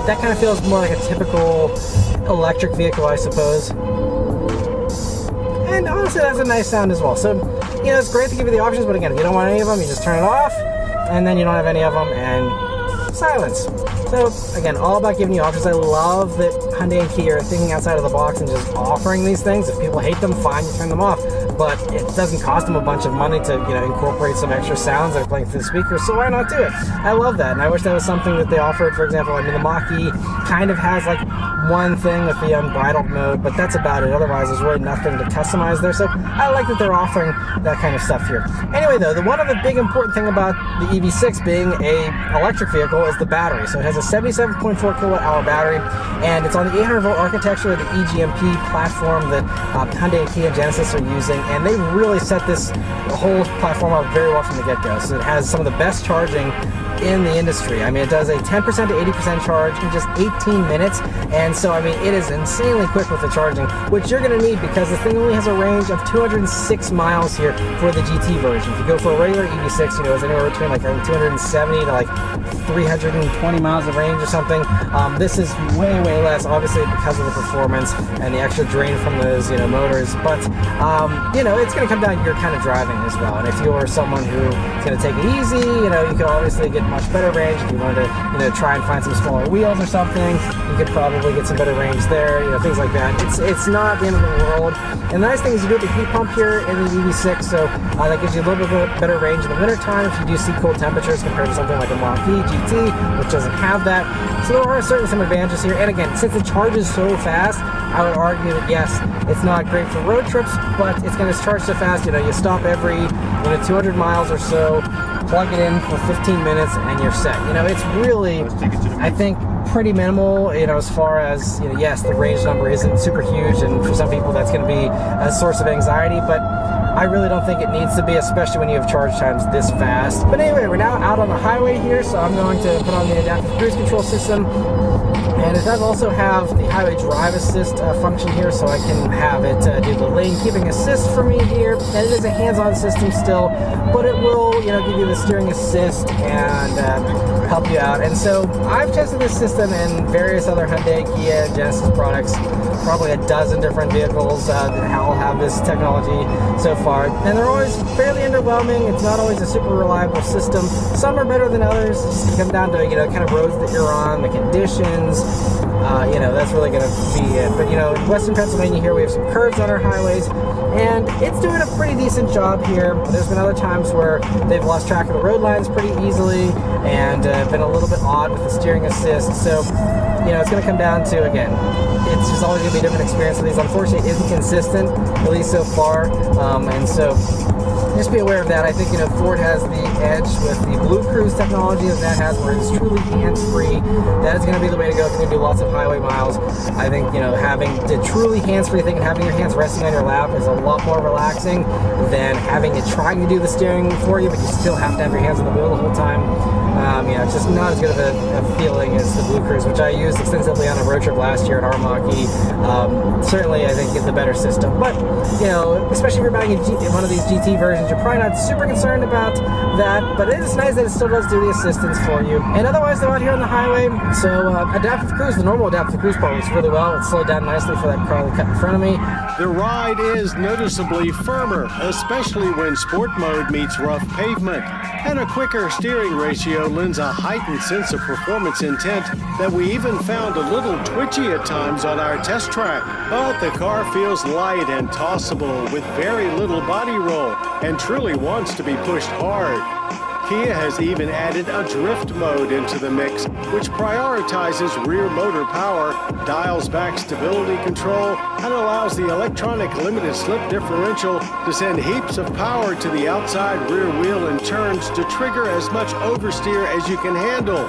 That kind of feels more like a typical electric vehicle, I suppose. And honestly, that's a nice sound as well. So, you know, it's great to give you the options, but again, if you don't want any of them, you just turn it off, and then you don't have any of them, and silence. So, again, all about giving you options. I love that Hyundai and Kia are thinking outside of the box and just offering these things. If people hate them, fine, you turn them off. But it doesn't cost them a bunch of money to, you know, incorporate some extra sounds that are playing through the speakers, so why not do it? I love that, and I wish that was something that they offered. For example, I mean, the Mach-E kind of has, like, one thing with the unbridled mode, but that's about it. Otherwise, there's really nothing to customize there, so I like that they're offering that kind of stuff here. Anyway, though, the one other big important thing about the EV6 being a electric vehicle is the battery. So it has a 77.4 kilowatt-hour battery, and it's on the 800-volt architecture of the eGMP platform that Hyundai and Kia and Genesis are using, and they really set this whole platform up very well from the get-go. So it has some of the best charging in the industry. I mean, it does a 10% to 80% charge in just 18 minutes, and so, I mean, it is insanely quick with the charging, which you're going to need because this thing only has a range of 206 miles here for the GT version. If you go for a regular EV6, you know, it's anywhere between like 270 to like 320 miles of range or something. This is way, way less, obviously, because of the performance and the extra drain from those, you know, motors, but, you know, it's going to come down to your kind of driving as well, and if you're someone who's going to take it easy, you know, you could obviously get much better range. If you wanted to, you know, try and find some smaller wheels or something, you could probably get some better range there, you know, things like that. It's not the end of the world. And the nice thing is you do have the heat pump here in the EV6, so that gives you a little bit better range in the wintertime if you do see cold temperatures compared to something like a Mach-E GT, which doesn't have that. So there are certainly some advantages here. And again, since it charges so fast, I would argue that yes, it's not great for road trips, but it's going to charge so fast, you know, you stop every, you know, 200 miles or so, plug it in for 15 minutes, and you're set. You know, it's really, I think, pretty minimal, you know, as far as, you know, yes, the range number isn't super huge, and for some people that's going to be a source of anxiety, but I really don't think it needs to be, especially when you have charge times this fast. But anyway, we're now out on the highway here, so I'm going to put on the adaptive cruise control system. And it does also have the highway drive assist function here, so I can have it do the lane keeping assist for me here. And it is a hands-on system still, but it will, you know, give you the steering assist and help you out. And so I've tested this system in various other Hyundai, Kia, Genesis products, probably a dozen different vehicles that all have this technology so far, and they're always fairly underwhelming. It's not always a super reliable system. Some are better than others. It's just come down to, you know, kind of roads that you're on, the conditions. You know, that's really going to be it. But, you know, in Western Pennsylvania here, we have some curves on our highways, and it's doing a pretty decent job here. There's been other times where they've lost track of the road lines pretty easily and been a little bit odd with the steering assist. So, you know, it's going to come down to, again, it's just always going to be a different experience with these. Unfortunately, it isn't consistent, at least so far. And so just be aware of that. I think, you know, Ford has the edge with the Blue Cruise technology that has, where it's truly hands-free. That is going to be the way to go if you're going to do lots of highway miles. I think, you know, having the truly hands-free thing and having your hands resting on your lap is a lot more relaxing than having it trying to do the steering for you, but you still have to have your hands on the wheel the whole time. You know, it's just not as good of a feeling as the Blue Cruise, which I used extensively on a road trip last year at our Mach-E. Certainly, I think it's a better system. But, you know, especially if you're buying one of these GT versions, you're probably not super concerned about that. But it is nice that it still does do the assistance for you. And otherwise, though, out here on the highway, so adaptive cruise, the normal adaptive cruise part works really well. It slowed down nicely for that car that cut in front of me. The ride is noticeably firmer, especially when sport mode meets rough pavement. And a quicker steering ratio lends a heightened sense of performance intent that we even found a little twitchy at times on our test track. But the car feels light and tossable with very little body roll and truly wants to be pushed hard. Kia has even added a drift mode into the mix, which prioritizes rear motor power, dials back stability control, and allows the electronic limited slip differential to send heaps of power to the outside rear wheel in turns to trigger as much oversteer as you can handle.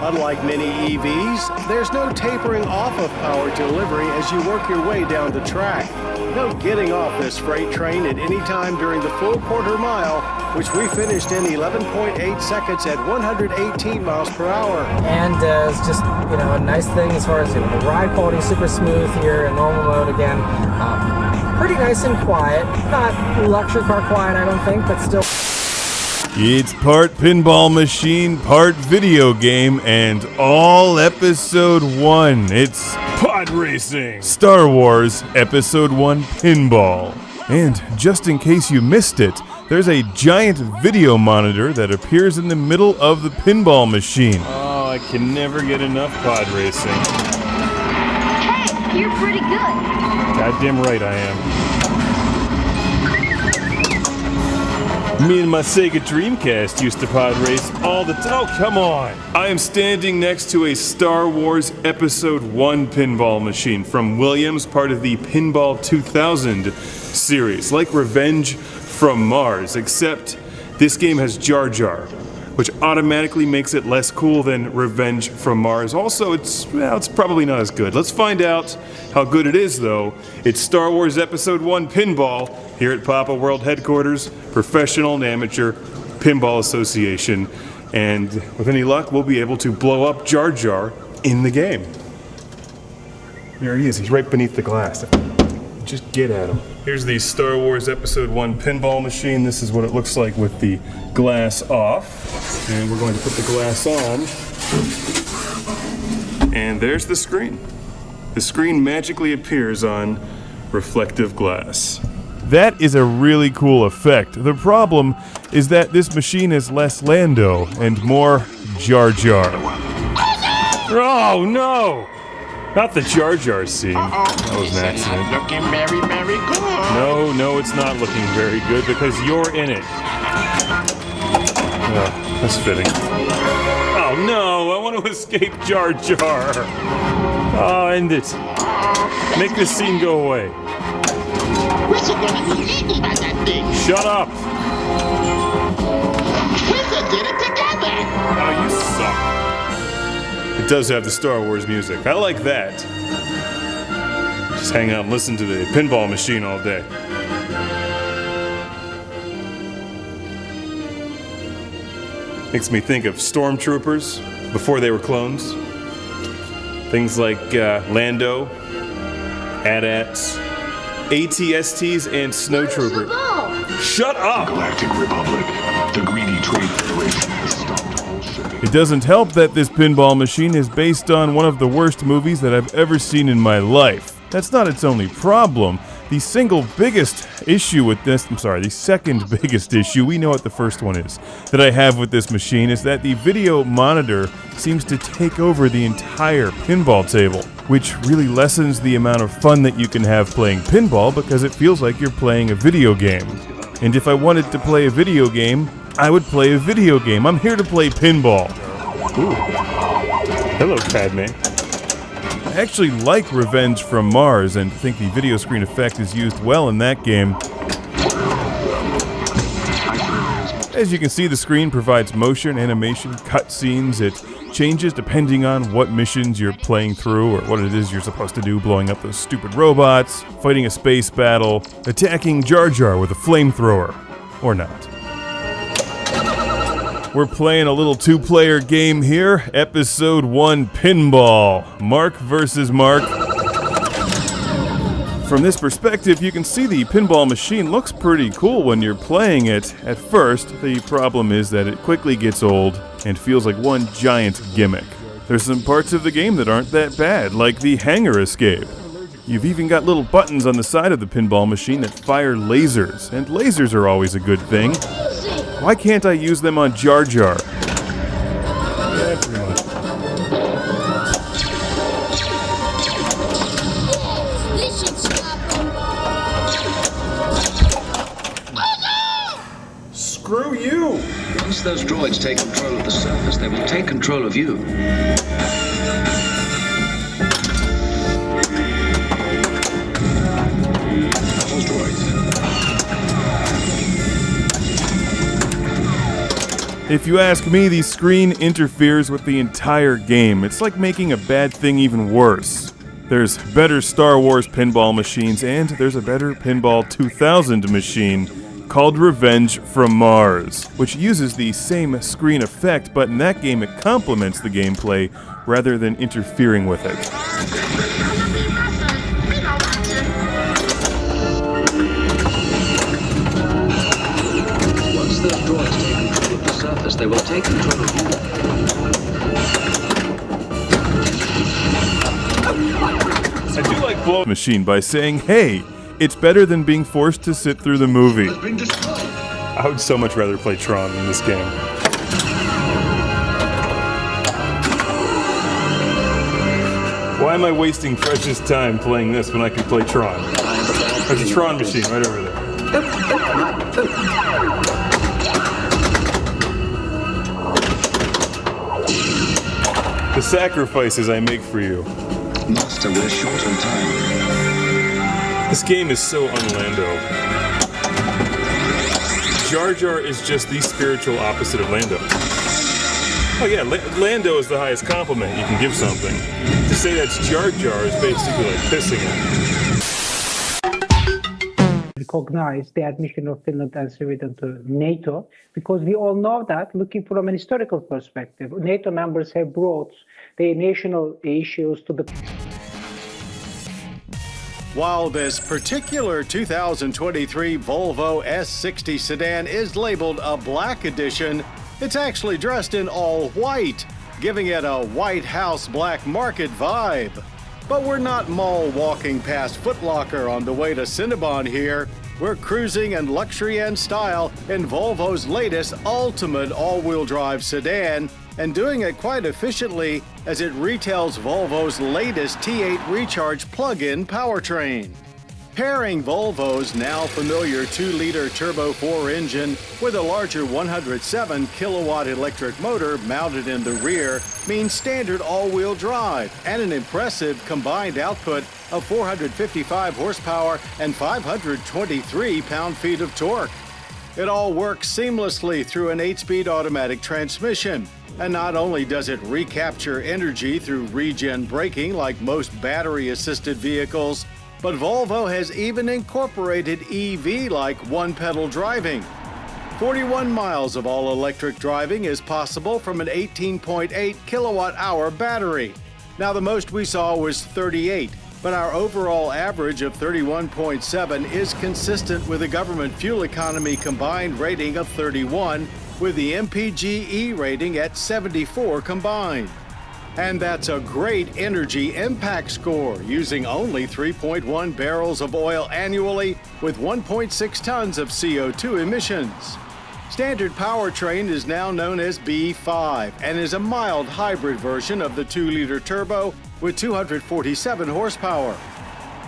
Unlike many EVs, there's no tapering off of power delivery as you work your way down the track. No getting off this freight train at any time during the full quarter mile, which we finished in 11.8 seconds at 118 miles per hour. And it's just, a nice thing as far as, the ride quality is super smooth here in normal mode again. Pretty nice and quiet. Not luxury car quiet, I don't think, but still. It's part pinball machine, part video game, and all Episode 1. It's Pod Racing! Star Wars Episode 1 Pinball. And just in case you missed it, there's a giant video monitor that appears in the middle of the pinball machine. Oh, I can never get enough pod racing. Hey, you're pretty good. Goddamn right I am. Me and my Sega Dreamcast used to pod race all the time. Oh, come on! I am standing next to a Star Wars Episode 1 pinball machine from Williams, part of the Pinball 2000 series, like Revenge from Mars, except this game has Jar Jar, which automatically makes it less cool than Revenge from Mars. Also, it's probably not as good. Let's find out how good it is, though. It's Star Wars Episode 1 Pinball here at Papa World Headquarters, Professional and Amateur Pinball Association. And with any luck, we'll be able to blow up Jar Jar in the game. There he is. He's right beneath the glass. Just get at him. Here's the Star Wars Episode 1 pinball machine. This is what it looks like with the glass off. And we're going to put the glass on. And there's the screen. The screen magically appears on reflective glass. That is a really cool effect. The problem is that this machine is less Lando and more Jar Jar. Oh no! Not the Jar Jar scene. That was an accident. Looking very, very good. No, it's not looking very good because you're in it. Oh, that's fitting. Oh no, I want to escape Jar Jar. Oh, end it. Make this scene go away. We're gonna be eaten by that thing. Shut up. We did it together. Oh, you suck. It does have the Star Wars music. I like that. Just hang out and listen to the pinball machine all day. Makes me think of stormtroopers before they were clones. Things like Lando, AT-ATs, ATSTs, and snowtroopers. Shut up! Galactic Republic, the greedy trade federation has stopped all shipping. It doesn't help that this pinball machine is based on one of the worst movies that I've ever seen in my life. That's not its only problem. The second biggest issue, we know what the first one is, that I have with this machine is that the video monitor seems to take over the entire pinball table, which really lessens the amount of fun that you can have playing pinball because it feels like you're playing a video game. And if I wanted to play a video game, I would play a video game. I'm here to play pinball. Ooh. Hello, Padme. I actually like Revenge from Mars and think the video screen effect is used well in that game. As you can see, the screen provides motion, animation, cutscenes. It changes depending on what missions you're playing through or what it is you're supposed to do, blowing up those stupid robots, fighting a space battle, attacking Jar Jar with a flamethrower. Or not. We're playing a little two-player game here, Episode 1 Pinball, Mark versus Mark. From this perspective, you can see the pinball machine looks pretty cool when you're playing it. At first, the problem is that it quickly gets old and feels like one giant gimmick. There's some parts of the game that aren't that bad, like the hangar escape. You've even got little buttons on the side of the pinball machine that fire lasers, and lasers are always a good thing. Why can't I use them on Jar Jar? Yeah, pretty much. Screw you! Once those droids take control of the surface, they will take control of you. Those droids. If you ask me, the screen interferes with the entire game. It's like making a bad thing even worse. There's better Star Wars pinball machines, and there's a better Pinball 2000 machine. called Revenge from Mars, which uses the same screen effect, but in that game it complements the gameplay rather than interfering with it. Once those droids take control of the surface, they will take control of you. I do like blow machine by saying, hey, it's better than being forced to sit through the movie. I would so much rather play Tron in this game. Why am I wasting precious time playing this when I can play Tron? There's a Tron machine right over there. The sacrifices I make for you. Master, we're short on time. This game is so un-Lando. Jar Jar is just the spiritual opposite of Lando. Oh yeah, Lando is the highest compliment you can give something. To say that's Jar Jar is basically like pissing him. Recognize the admission of Finland and Sweden to NATO, because we all know that, looking from an historical perspective, NATO members have brought their national issues to the... While this particular 2023 Volvo S60 sedan is labeled a black edition, it's actually dressed in all white, giving it a White House black market vibe. But we're not mall walking past Foot Locker on the way to Cinnabon here. We're cruising in luxury and style in Volvo's latest ultimate all-wheel drive sedan, and doing it quite efficiently as it retails Volvo's latest T8 Recharge plug-in powertrain. Pairing Volvo's now familiar 2-liter turbo 4 engine with a larger 107-kilowatt electric motor mounted in the rear means standard all-wheel drive and an impressive combined output of 455 horsepower and 523 pound-feet of torque. It all works seamlessly through an 8-speed automatic transmission. And not only does it recapture energy through regen braking like most battery-assisted vehicles, but Volvo has even incorporated EV-like one-pedal driving. 41 miles of all-electric driving is possible from an 18.8 kilowatt-hour battery. Now, the most we saw was 38, but our overall average of 31.7 is consistent with a government fuel economy combined rating of 31, with the MPGe rating at 74 combined. And that's a great energy impact score, using only 3.1 barrels of oil annually with 1.6 tons of CO2 emissions. Standard powertrain is now known as B5 and is a mild hybrid version of the 2-liter turbo with 247 horsepower.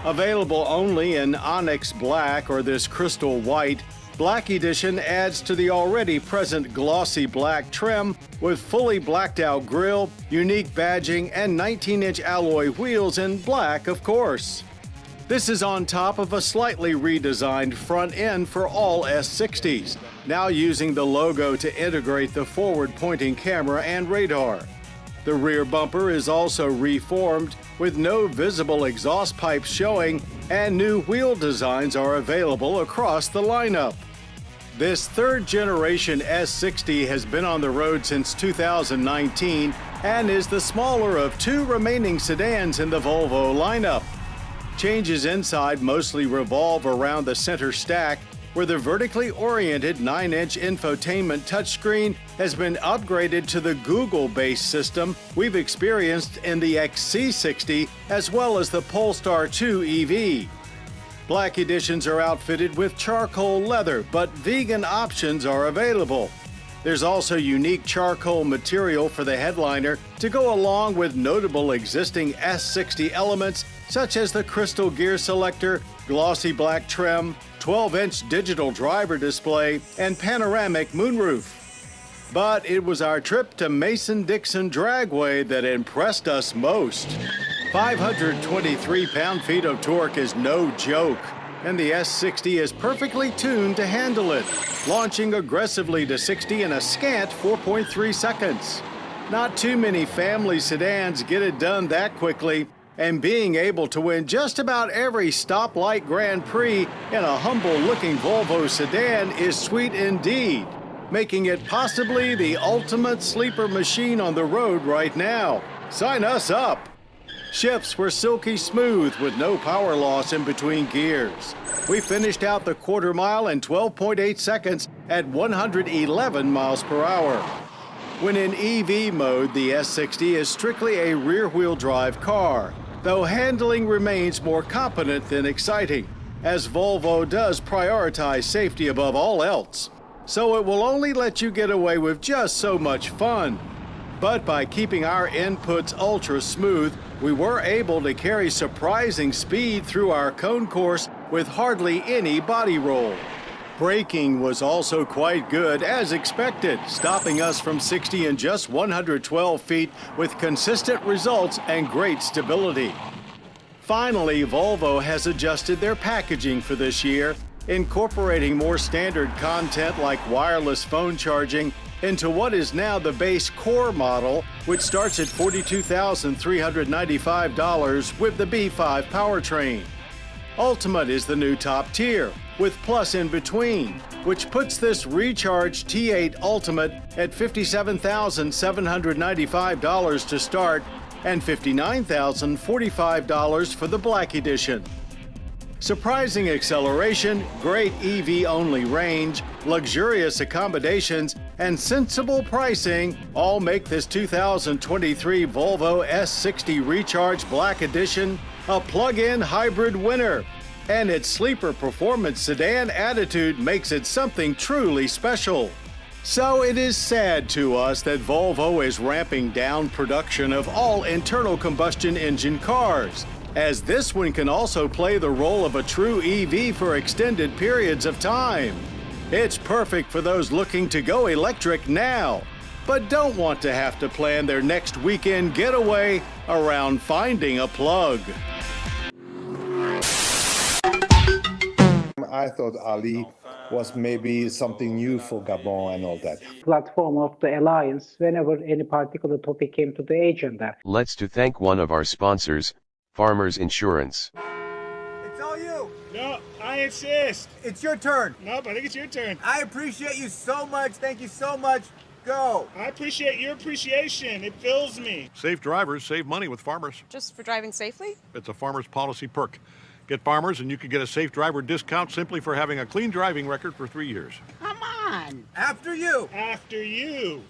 Available only in Onyx Black or this Crystal White, Black Edition adds to the already present glossy black trim with fully blacked out grille, unique badging, and 19-inch alloy wheels in black, of course. This is on top of a slightly redesigned front end for all S60s, now using the logo to integrate the forward-pointing camera and radar. The rear bumper is also reformed with no visible exhaust pipes showing, and new wheel designs are available across the lineup. This third-generation S60 has been on the road since 2019 and is the smaller of 2 remaining sedans in the Volvo lineup. Changes inside mostly revolve around the center stack, where the vertically oriented 9-inch infotainment touchscreen has been upgraded to the Google-based system we've experienced in the XC60 as well as the Polestar 2 EV. Black editions are outfitted with charcoal leather, but vegan options are available. There's also unique charcoal material for the headliner to go along with notable existing S60 elements such as the crystal gear selector, glossy black trim, 12-inch digital driver display, and panoramic moonroof. But it was our trip to Mason-Dixon Dragway that impressed us most. 523 pound-feet of torque is no joke, and the S60 is perfectly tuned to handle it, launching aggressively to 60 in a scant 4.3 seconds. Not too many family sedans get it done that quickly, and being able to win just about every stoplight Grand Prix in a humble-looking Volvo sedan is sweet indeed, making it possibly the ultimate sleeper machine on the road right now. Sign us up! Shifts were silky smooth with no power loss in between gears. We finished out the quarter mile in 12.8 seconds at 111 miles per hour. When in EV mode, the S60 is strictly a rear-wheel drive car, though handling remains more competent than exciting, as Volvo does prioritize safety above all else. So it will only let you get away with just so much fun. But by keeping our inputs ultra smooth, we were able to carry surprising speed through our cone course with hardly any body roll. Braking was also quite good, as expected, stopping us from 60 in just 112 feet with consistent results and great stability. Finally, Volvo has adjusted their packaging for this year, incorporating more standard content like wireless phone charging into what is now the base core model, which starts at $42,395 with the B5 powertrain. Ultimate is the new top tier, with Plus in between, which puts this recharged T8 Ultimate at $57,795 to start and $59,045 for the Black Edition. Surprising acceleration, great EV-only range, luxurious accommodations, and sensible pricing all make this 2023 Volvo S60 Recharge Black Edition a plug-in hybrid winner. And its sleeper performance sedan attitude makes it something truly special. So it is sad to us that Volvo is ramping down production of all internal combustion engine cars, as this one can also play the role of a true EV for extended periods of time. It's perfect for those looking to go electric now, but don't want to have to plan their next weekend getaway around finding a plug. I thought Ali was maybe something new for Gabon and all that. Platform of the alliance whenever any particular topic came to the agenda. Let's to thank one of our sponsors, Farmers Insurance. It's all you. No, I insist. It's your turn. Nope, I think it's your turn. I appreciate you so much. Thank you so much. Go. I appreciate your appreciation. It fills me. Safe drivers save money with Farmers. Just for driving safely? It's a Farmers policy perk. Get Farmers and you can get a safe driver discount simply for having a clean driving record for 3 years. Come on. After you. After you.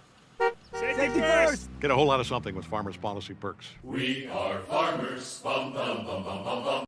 Safety first. Get a whole lot of something with Farmers policy perks. We are farmers. Bum, bum, bum, bum, bum, bum.